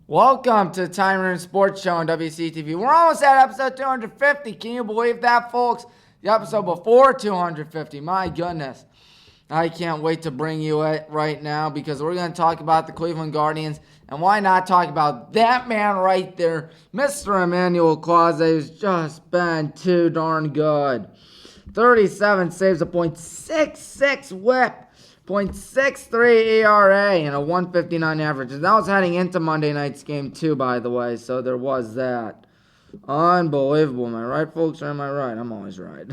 Welcome to the Tommy Maroon Sports Show on WCTV. We're almost at episode 250. Can you believe that, folks? The episode before 250. My goodness. I can't wait to bring you it right now because we're going to talk about the Cleveland Guardians. And why not talk about that man right there, Mr. Emmanuel Claus, who's just been too darn good. 37 saves, a .66 whip, .63 ERA, and a 159 average. And that was heading into Monday night's game too, by the way, so there was that. Unbelievable. Am I right, folks, or am I right? I'm always right.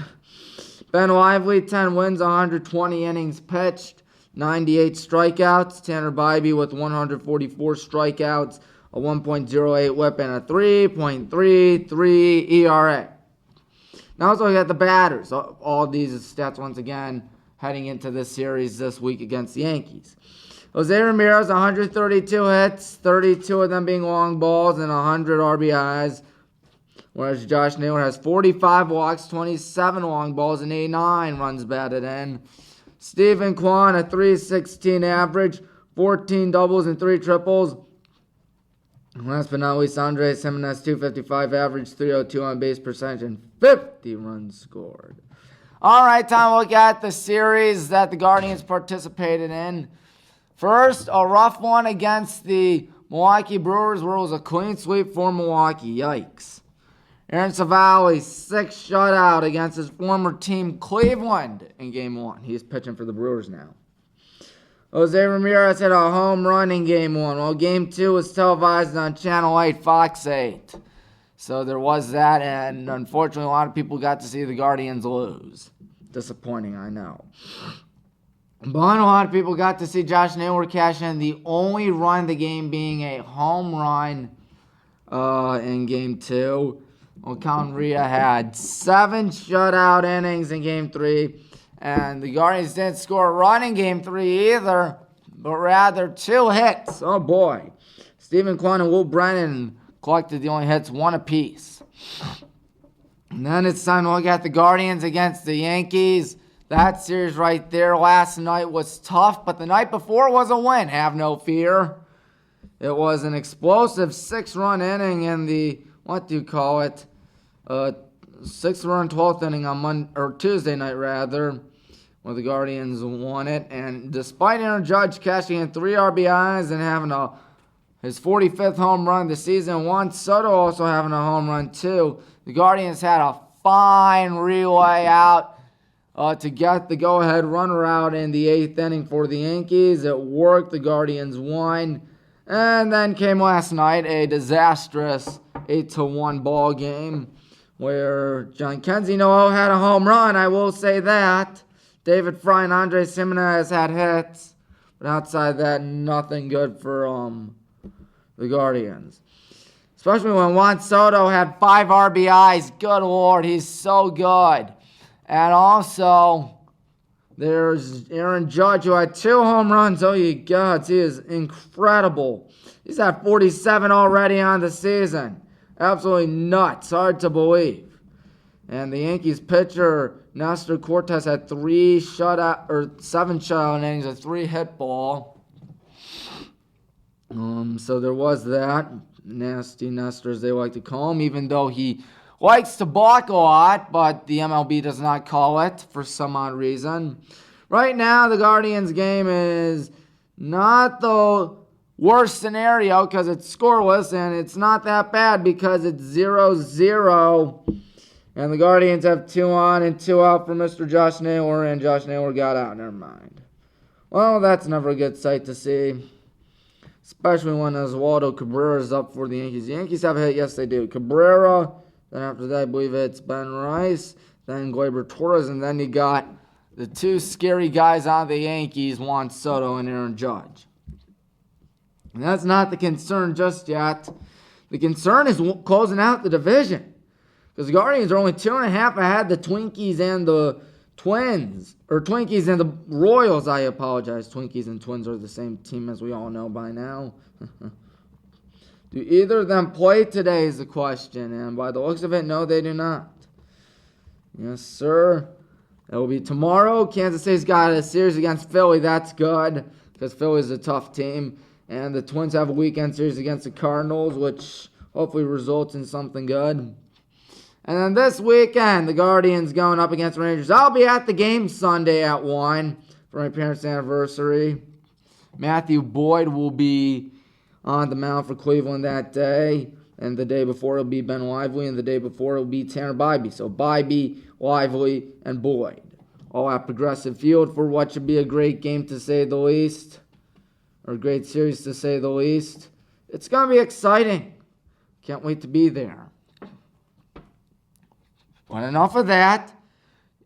Ben Lively, 10 wins, 120 innings pitched, 98 strikeouts. Tanner Bybee with 144 strikeouts, a 1.08 whip, and a 3.33 ERA. Now let's look at the batters. All these stats once again heading into this series this week against the Yankees. Jose Ramirez, 132 hits, 32 of them being long balls, and 100 RBIs. Whereas Josh Naylor has 45 walks, 27 long balls, and 89 runs batted in. Stephen Kwan, a .316 average, 14 doubles and 3 triples. Last but not least, Andres Gimenez, .255 average, .302 on base percentage, and 50 runs scored. All right, time to look at the series that the Guardians participated in. First, a rough one against the Milwaukee Brewers, where it was a clean sweep for Milwaukee. Yikes. Aaron Savali, 6 shutout against his former team, Cleveland, in Game 1. He's pitching for the Brewers now. Jose Ramirez hit a home run in Game 1, while Game 2 was televised on Channel 8, Fox 8. So there was that, and unfortunately a lot of people got to see the Guardians lose. Disappointing, I know. But a lot of people got to see Josh Naylor cash in the only run of the game being a home run in Game 2. Well, Colin Ria had 7 shutout innings in Game 3. And the Guardians didn't score a run in Game 3 either, but rather 2 hits. Oh, boy. Stephen Kwan and Will Brennan collected the only hits, 1 apiece. And then it's time to look at the Guardians against the Yankees. That series right there last night was tough, but the night before was a win. Have no fear. It was an explosive 6-run inning in the, 6-run 12th inning on Tuesday night, rather, where the Guardians won it. And despite Aaron Judge cashing in 3 RBIs and having his 45th home run of the season, Juan Soto also having a home run too, the Guardians had a fine relay out to get the go-ahead runner out in the 8th inning for the Yankees. It worked. The Guardians won. And then came last night a disastrous 8-1 ball game where John Kenzino had a home run, I will say that. David Fry and Andres Gimenez had hits. But outside that, nothing good for the Guardians. Especially when Juan Soto had 5 RBIs. Good Lord, he's so good. And also, there's Aaron Judge, who had 2 home runs. Oh, you gods, he is incredible. He's at 47 already on the season. Absolutely nuts. Hard to believe. And the Yankees pitcher, Nestor Cortes, had 7 shutout innings, a 3-hit ball. So there was that. Nasty Nestor, as they like to call him, even though he likes to balk a lot, but the MLB does not call it for some odd reason. Right now, the Guardians game is not the worst scenario because it's scoreless, and it's not that bad because it's 0-0. And the Guardians have 2 on and 2 out for Mr. Josh Naylor, and Josh Naylor got out. Never mind. Well, that's never a good sight to see, especially when Oswaldo Cabrera is up for the Yankees. The Yankees have a hit. Yes, they do. Cabrera. Then after that, I believe it's Ben Rice. Then Gleyber Torres. And then you got the 2 scary guys on the Yankees, Juan Soto and Aaron Judge. And that's not the concern just yet. The concern is closing out the division. Because the Guardians are only 2.5 ahead the Twinkies and the Twins. Or Twinkies and the Royals, I apologize. Twinkies and Twins are the same team, as we all know by now. Do either of them play today is the question. And by the looks of it, no, they do not. Yes, sir. It will be tomorrow. Kansas City's got a series against Philly. That's good, because Philly's a tough team. And the Twins have a weekend series against the Cardinals, which hopefully results in something good. And then this weekend, the Guardians going up against the Rangers. I'll be at the game Sunday at 1 for my parents' anniversary. Matthew Boyd will be on the mound for Cleveland that day. And the day before it'll be Ben Lively, and the day before it'll be Tanner Bybee. So Bybee, Lively, and Boyd. All at Progressive Field for what should be a great game to say the least. Or a great series to say the least. It's going to be exciting. Can't wait to be there. But enough of that.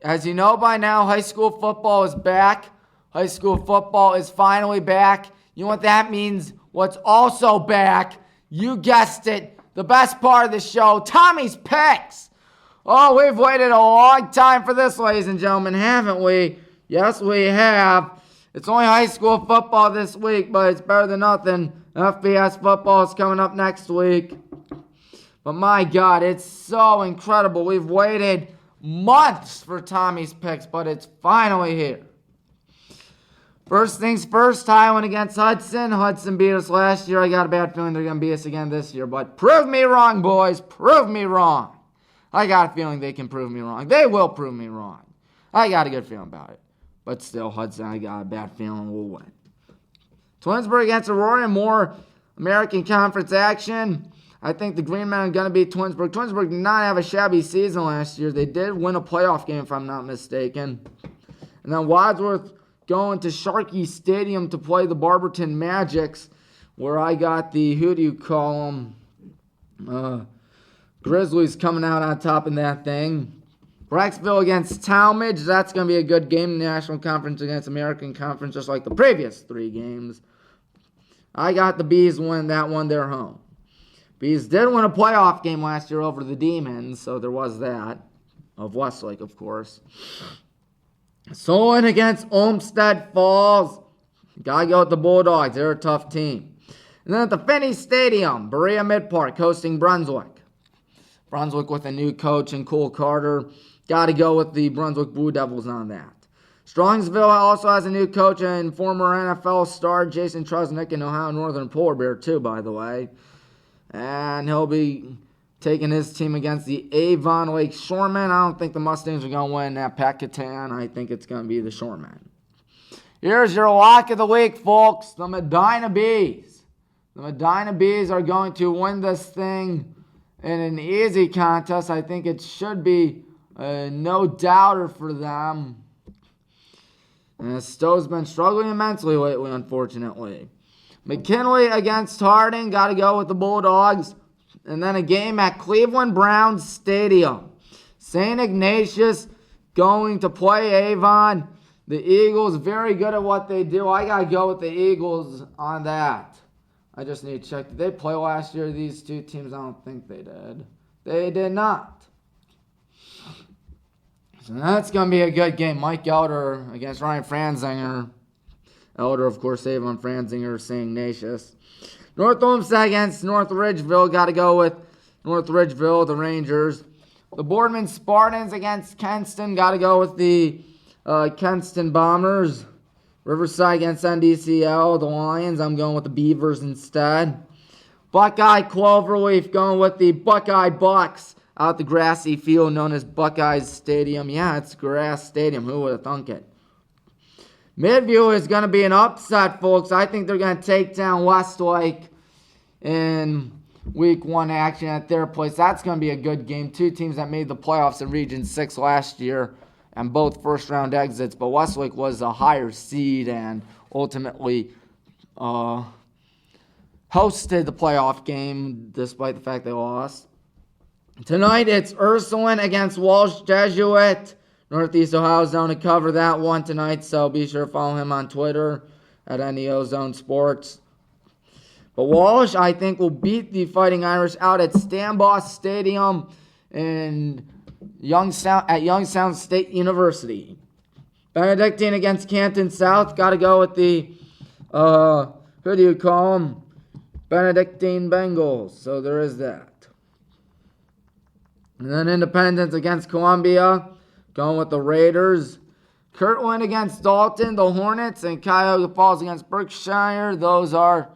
As you know by now, high school football is back. High school football is finally back. You know what that means? What's also back? You guessed it. The best part of the show, Tommy's Picks. Oh, we've waited a long time for this, ladies and gentlemen, haven't we? Yes, we have. It's only high school football this week, but it's better than nothing. FBS football is coming up next week. But my God, it's so incredible. We've waited months for Tommy's Picks, but it's finally here. First things first, Highland against Hudson. Hudson beat us last year. I got a bad feeling they're going to beat us again this year. But prove me wrong, boys. Prove me wrong. I got a feeling they can prove me wrong. They will prove me wrong. I got a good feeling about it. But still, Hudson, I got a bad feeling we'll win. Twinsburg against Aurora. More American Conference action. I think the Green Men are going to beat Twinsburg. Twinsburg did not have a shabby season last year. They did win a playoff game, if I'm not mistaken. And then Wadsworth going to Sharkey Stadium to play the Barberton Magics, where I got the, who do you call them, Grizzlies coming out on top in that thing. Brecksville against Talmadge, that's going to be a good game. National Conference against American Conference, just like the previous 3 games. I got the Bees win that one, they're home. Bees did win a playoff game last year over the Demons, so there was that. Of Westlake, of course. Solon against Olmsted Falls. Gotta go with the Bulldogs. They're a tough team. And then at the Finney Stadium, Berea Mid-Park hosting Brunswick. Brunswick with a new coach and Cole Carter. Gotta go with the Brunswick Blue Devils on that. Strongsville also has a new coach and former NFL star Jason Trusnick and Ohio Northern Polar Bear too, by the way. And he'll be taking his team against the Avon Lake Shoremen. I don't think the Mustangs are going to win at Pat Catan. I think it's going to be the Shoremen. Here's your lock of the week, folks. The Medina Bees. The Medina Bees are going to win this thing in an easy contest. I think it should be no doubter for them. And Stowe's been struggling immensely lately, unfortunately. McKinley against Harding. Got to go with the Bulldogs. And then a game at Cleveland Browns Stadium. St. Ignatius going to play Avon. The Eagles, very good at what they do. I got to go with the Eagles on that. I just need to check. Did they play last year, these two teams? I don't think they did. They did not. So that's going to be a good game. Mike Elder against Ryan Franzinger. Elder, of course, Avon, Franzinger, St. Ignatius. North Olmsted against North Ridgeville. Got to go with North Ridgeville, the Rangers. The Boardman Spartans against Kenston. Got to go with the Kenston Bombers. Riverside against NDCL, the Lions. I'm going with the Beavers instead. Buckeye Cloverleaf going with the Buckeye Bucks out the grassy field known as Buckeyes Stadium. Yeah, it's grass stadium. Who would have thunk it? Midview is going to be an upset, folks. I think they're going to take down Westlake in Week 1 action at their place. That's going to be a good game. 2 teams that made the playoffs in Region 6 last year, and both first-round exits. But Westlake was a higher seed and ultimately hosted the playoff game despite the fact they lost. Tonight, it's Ursuline against Walsh Jesuit. Northeast Ohio Zone to cover that one tonight, so be sure to follow him on Twitter at NEO Zone Sports. But Walsh, I think, will beat the Fighting Irish out at Stambaugh Stadium at Youngstown State University. Benedictine against Canton South. Got to go with the, who do you call them? Benedictine Bengals. So there is that. And then Independence against Columbia. Going with the Raiders. Kirtland against Dalton, the Hornets, and Cuyahoga Falls against Berkshire. Those are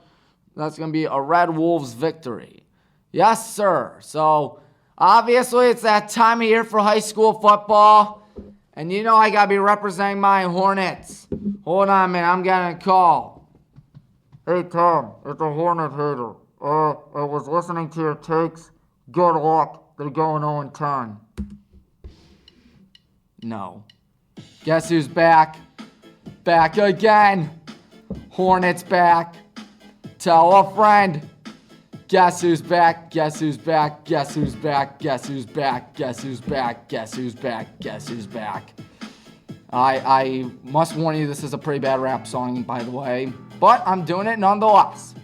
That's going to be a Red Wolves victory. Yes, sir. So, obviously, it's that time of year for high school football. And you know I got to be representing my Hornets. Hold on, man. I'm getting a call. Hey, Tom. It's a Hornet hater. I was listening to your takes. Good luck. They're going 0-10. No. Guess who's back? Back again. Hornets back. Tell a friend. Guess who's back? Guess who's back? Guess who's back? Guess who's back? Guess who's back? Guess who's back? Guess who's back? I must warn you, this is a pretty bad rap song, by the way. But I'm doing it nonetheless.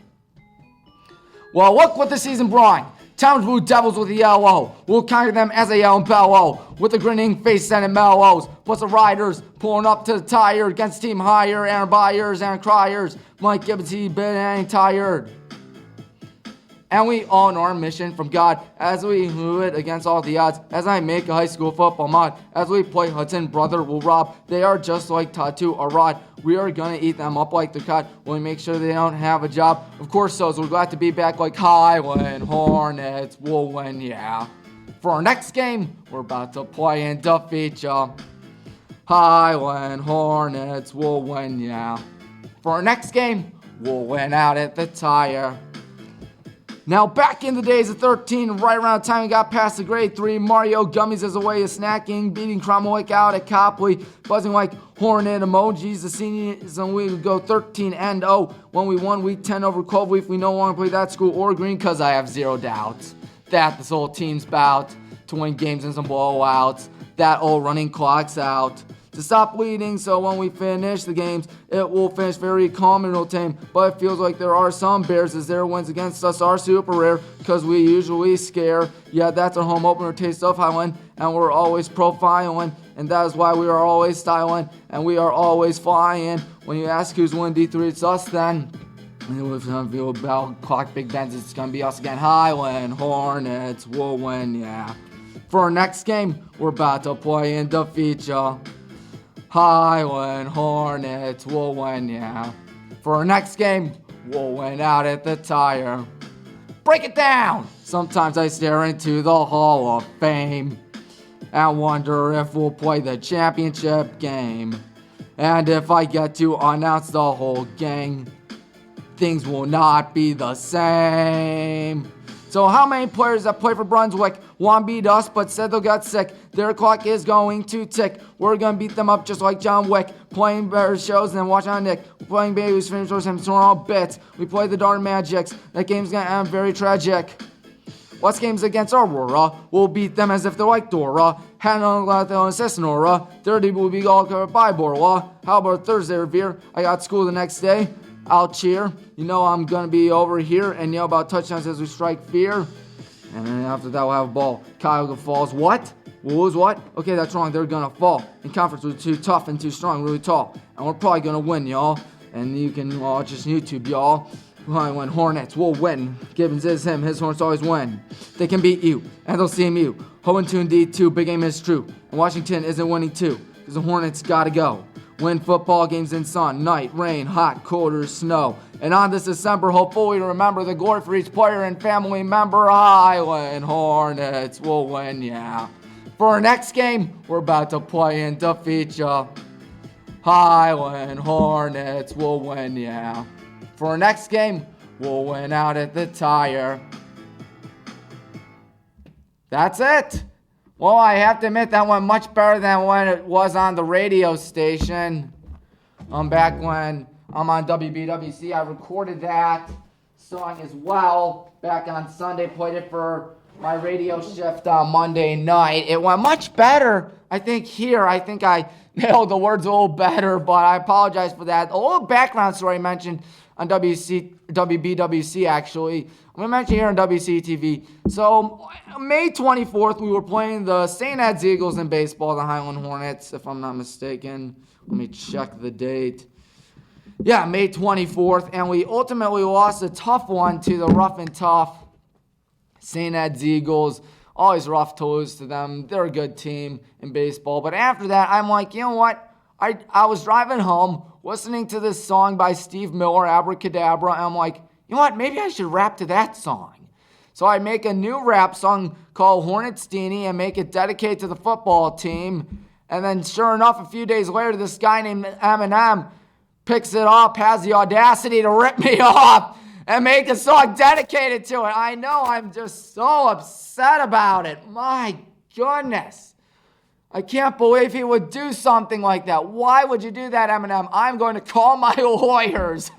Well, look what the season brought. Towns Blue Devils with a yellow. We'll conquer them as they yell and bellow. With a grinning face and mellows. Plus the riders pulling up to the tire against team higher. Aaron Byers, Aaron Criers. Mike Gibbons, he been ain't tired. And we all know our mission from God as we move it against all the odds. As I make a high school football mod, as we play Hudson, brother will rob. They are just like Tattoo or Rod. We are gonna eat them up like the cod when we make sure they don't have a job. Of course, so we're glad to be back like Highland Hornets will win, yeah. For our next game, we're about to play and defeat ya. Highland Hornets will win, yeah. For our next game, we'll win out at the tire. Now, back in the days of 13, right around the time we got past the grade 3, Mario gummies as a way of snacking, beating Cromwell out at Copley, buzzing like hornet emojis. The seniors and we would go 13-0 when we won week 10 over Cloverleaf. We no longer play that school or green because I have zero doubts that this whole team's bout to win games and some blowouts. That old running clock's out to stop bleeding, so when we finish the games, it will finish very calm and real tame. But it feels like there are some bears as their wins against us are super rare, because we usually scare. Yeah, that's our home opener taste of Highland, and we're always profiling, and that is why we are always styling, and we are always flying. When you ask who's win D3, it's us then. And if some feel about clock Big Bens, it's gonna be us again. Highland Hornets will win, yeah. For our next game, we're about to play and defeat ya. Highland Hornets will win, yeah. For our next game, we'll win out at the tire. Break it down! Sometimes I stare into the Hall of Fame and wonder if we'll play the championship game. And if I get to announce the whole gang, things will not be the same. So how many players that play for Brunswick want to beat us but said they'll get sick? Their clock is going to tick. We're going to beat them up just like John Wick. Playing better shows than watching on Nick. Playing babies, finishers, and throwing all bits. We play the darn Magics. That game's going to end very tragic. What's games against Aurora? We'll beat them as if they're like Dora. Hand on the assist Nora. 30 will be all covered by Borla. How about Thursday, Revere? I got school the next day. I'll cheer. You know I'm going to be over here and yell about touchdowns as we strike fear. And then after that we'll have a ball. Cuyahoga Falls. What? We'll lose what? Okay, that's wrong. They're going to fall. In conference, we're too tough and too strong, really tall. And we're probably going to win, y'all. And you can watch us on YouTube, y'all. When Hornets will win. Gibbons is him. His Hornets always win. They can beat you. And they'll see you. Ho and 2 indeed, too. Big aim is true. And Washington isn't winning, too. Because the Hornets got to go. Win football games in sun, night, rain, hot, cold, or snow. And on this December, hopefully remember the glory for each player and family member. Highland Hornets will win, yeah. For our next game, we're about to play and defeat ya. Highland Hornets will win, yeah. For our next game, we'll win out at the tire. That's it. Well, I have to admit that went much better than when it was on the radio station. Back when I'm on WBWC, I recorded that song as well. Back on Sunday, played it for my radio shift on Monday night. It went much better, I think, here. I think I nailed the words a little better, but I apologize for that. A little background story I mentioned on WBWC, actually. I'm going to mention here on WCTV. So, May 24th, we were playing the St. Ed's Eagles in baseball, the Highland Hornets, if I'm not mistaken. Let me check the date. Yeah, May 24th, and we ultimately lost a tough one to the rough and tough St. Ed's Eagles. Always rough to lose to them. They're a good team in baseball. But after that, I'm like, you know what? I was driving home, listening to this song by Steve Miller, Abracadabra, and I'm like, You know what? Maybe I should rap to that song. So I make a new rap song called Hornets-Dini and make it dedicated to the football team. And then sure enough, a few days later, this guy named Eminem picks it up, has the audacity to rip me off and make a song dedicated to it. I know, I'm just so upset about it. My goodness. I can't believe he would do something like that. Why would you do that, Eminem? I'm going to call my lawyers.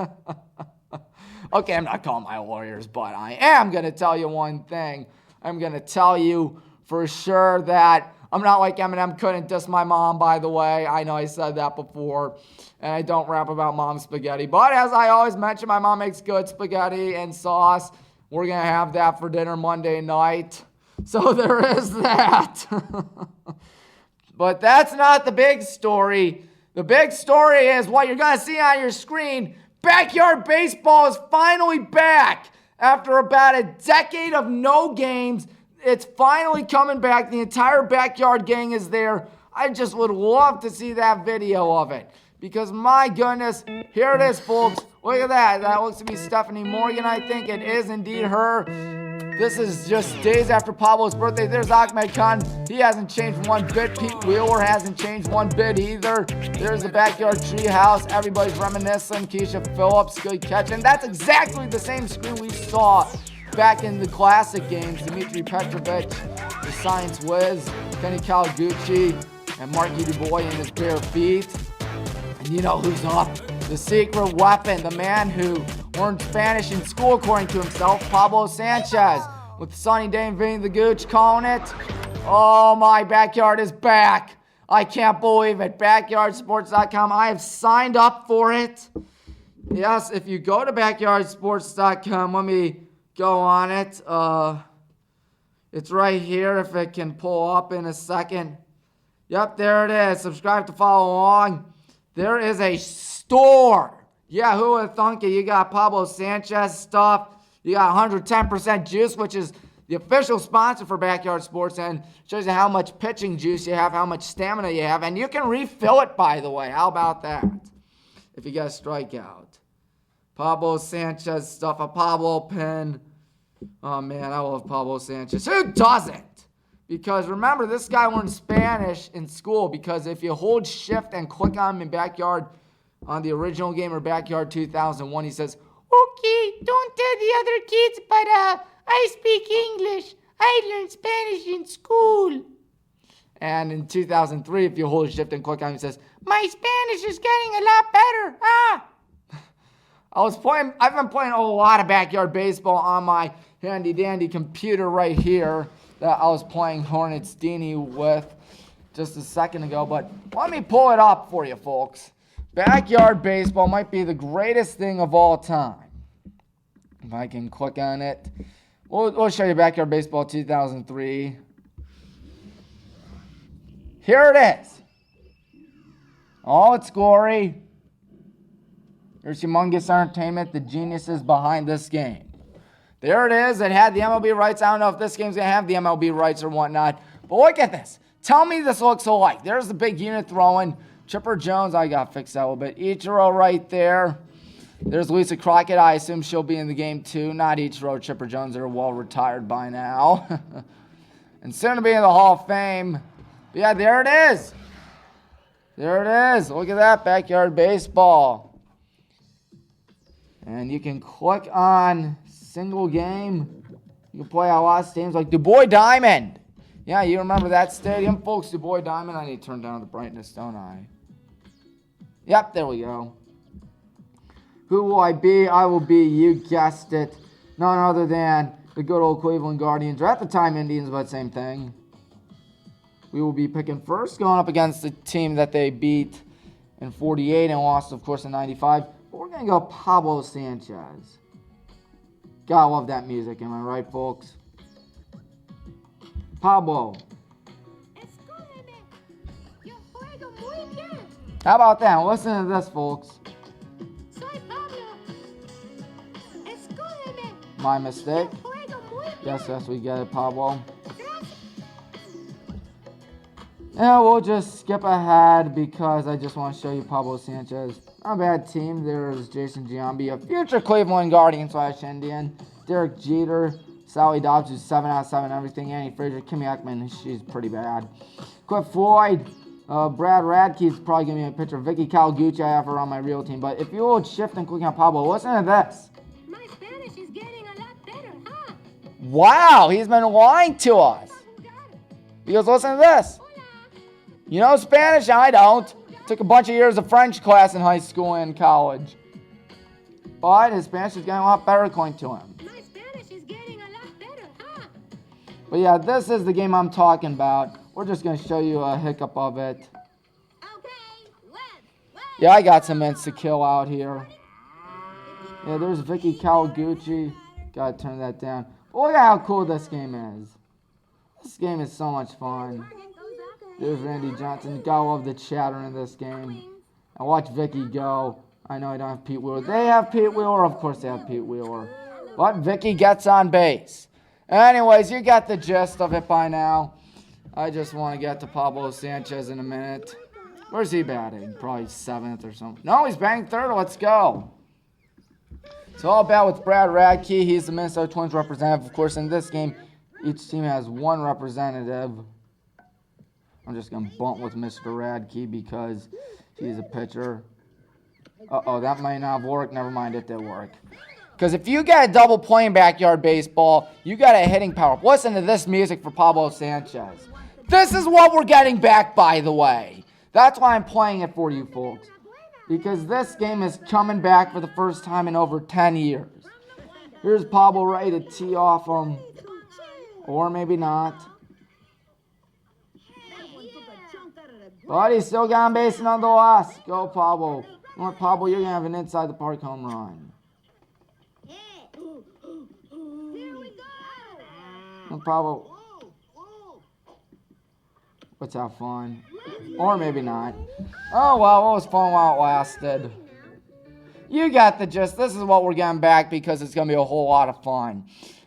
Okay, I'm not calling my lawyers, but I am going to tell you one thing. I'm going to tell you for sure that I'm not like Eminem, couldn't diss my mom, by the way. I know I said that before, and I don't rap about mom's spaghetti. But as I always mention, my mom makes good spaghetti and sauce. We're going to have that for dinner Monday night. So there is that. But that's not the big story. The big story is what you're going to see on your screen. Backyard baseball is finally back. After about a decade of no games, it's finally coming back. The entire backyard gang is there. I just would love to see that video of it. Because my goodness, here it is, folks. Look at that. That looks to be Stephanie Morgan, I think. It is indeed her. This is just days after Pablo's birthday. There's Ahmed Khan. He hasn't changed one bit. Pete Wheeler hasn't changed one bit either. There's the backyard treehouse. Everybody's reminiscing. Keisha Phillips, good catch. And that's exactly the same screen we saw back in the classic games. Dmitry Petrovic, the science whiz, Kenny Kawaguchi, and Marky DuBois in his bare feet. And you know who's up? The secret weapon, the man who learned Spanish in school, according to himself, Pablo Sanchez, with Sunny Day and Vinny the Gooch calling it. Oh, my backyard is back. I can't believe it. BackyardSports.com. I have signed up for it. Yes, if you go to BackyardSports.com, let me go on it. It's right here if it can pull up in a second. Yep, there it is. Subscribe to follow along. There is a store. Yeah, who would have thunk it? You got Pablo Sanchez stuff. You got 110% juice, which is the official sponsor for Backyard Sports, and shows you how much pitching juice you have, how much stamina you have, and you can refill it, by the way. How about that? If you get a strikeout. Pablo Sanchez stuff, a Pablo pin. Oh, man, I love Pablo Sanchez. Who doesn't? Because remember, this guy learned Spanish in school, because if you hold shift and click on him in Backyard on the original game or Backyard 2001, he says, "Okay, don't tell the other kids, but I speak English. I learned Spanish in school." And in 2003, if you hold shift and click on him, he says, "My Spanish is getting a lot better. I've been playing a lot of backyard baseball on my handy dandy computer right here that I was playing Hornets-Dini with just a second ago. But let me pull it up for you, folks. Backyard baseball might be the greatest thing of all time. If I can click on it. We'll show you Backyard Baseball 2003. Here it is. All its glory. There's humongous entertainment, the geniuses behind this game. There it is. It had the MLB rights. I don't know if this game's going to have the MLB rights or whatnot. But look at this. Tell me this looks alike. There's the big unit throwing. Chipper Jones, I got fixed that a little bit. Ichiro right there. There's Lisa Crockett. I assume she'll be in the game too. Not Ichiro. Chipper Jones are well retired by now. And soon to be in the Hall of Fame. But yeah, there it is. There it is. Look at that. Backyard baseball. And you can click on single game. You can play a lot of stadiums like DuBois Diamond. Yeah, you remember that stadium, folks? DuBois Diamond. I need to turn down the brightness, don't I? Yep, there we go. Who will I be? I will be, you guessed it, none other than the good old Cleveland Guardians, or at the time Indians, but same thing. We will be picking first, going up against the team that they beat in 48 and lost, of course, in 95. But we're going to go Pablo Sanchez. Gotta love that music, am I right, folks? Pablo. How about that? Listen to this, folks. My mistake. Yes, we get it, Pablo. Yeah, we'll just skip ahead because I just want to show you Pablo Sanchez. Not a bad team. There's Jason Giambi, a future Cleveland Guardian / Indian. Derek Jeter, Sally Dobbs, who's 7 out of 7 everything. Annie Frazier, Kimmy Ekman, she's pretty bad. Cliff Floyd, Brad Radke's probably going to be a pitcher. Vicky Kawaguchi, I have her on my real team. But if you would shift and click on Pablo, listen to this. My Spanish is getting a lot better, huh? Wow, he's been lying to us. Because listen to this. You know Spanish? I don't. Took a bunch of years of French class in high school and college. But his Spanish is getting a lot better according to him. My Spanish is getting a lot better, huh? But yeah, this is the game I'm talking about. We're just going to show you a hiccup of it. Okay, let's. Yeah, I got some insta kill out here. Yeah, there's Vicky Kawaguchi. Gotta turn that down. But look at how cool this game is. This game is so much fun. There's Randy Johnson. Gotta love the chatter in this game. And watch Vicky go. I know I don't have Pete Wheeler. They have Pete Wheeler. Of course they have Pete Wheeler. But Vicky gets on base. Anyways, you got the gist of it by now. I just want to get to Pablo Sanchez in a minute. Where's he batting? Probably 7th or something. No, he's batting 3rd. Let's go. It's all about with Brad Radke. He's the Minnesota Twins representative. Of course, in this game, each team has one representative. I'm just going to bunt with Mr. Radke because he's a pitcher. Uh-oh, that might not have worked. Never mind, it did work. Because if you got a double play in backyard baseball, you got a hitting power. Listen to this music for Pablo Sanchez. This is what we're getting back, by the way. That's why I'm playing it for you folks. Because this game is coming back for the first time in over 10 years. Here's Pablo ready to tee off him. Or maybe not. But he's still got on base nonetheless. Go, Pablo. Come on, Pablo, you're going to have an inside the park home run. And Pablo. Let's have fun. Or maybe not. Oh, well, it was fun while it lasted. You got the gist. This is what we're getting back because it's going to be a whole lot of fun.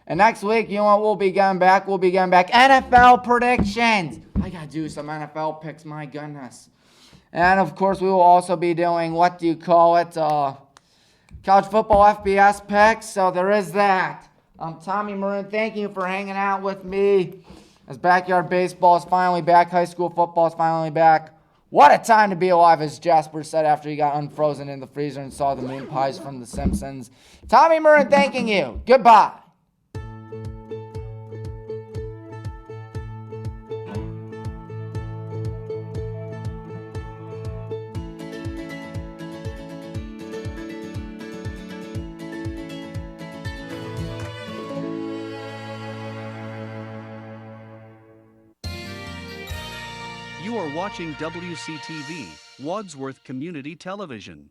And next week, you know what we'll be getting back? We'll be getting back NFL predictions. I got to do some NFL picks, my goodness. And, of course, we will also be doing, what do you call it? College football FBS picks. So there is that. I'm Tommy Maroon. Thank you for hanging out with me. As backyard baseball is finally back, high school football is finally back. What a time to be alive, as Jasper said after he got unfrozen in the freezer and saw the moon pies from The Simpsons. Tommy Maroon thanking you. Goodbye. You are watching WCTV, Wadsworth Community Television.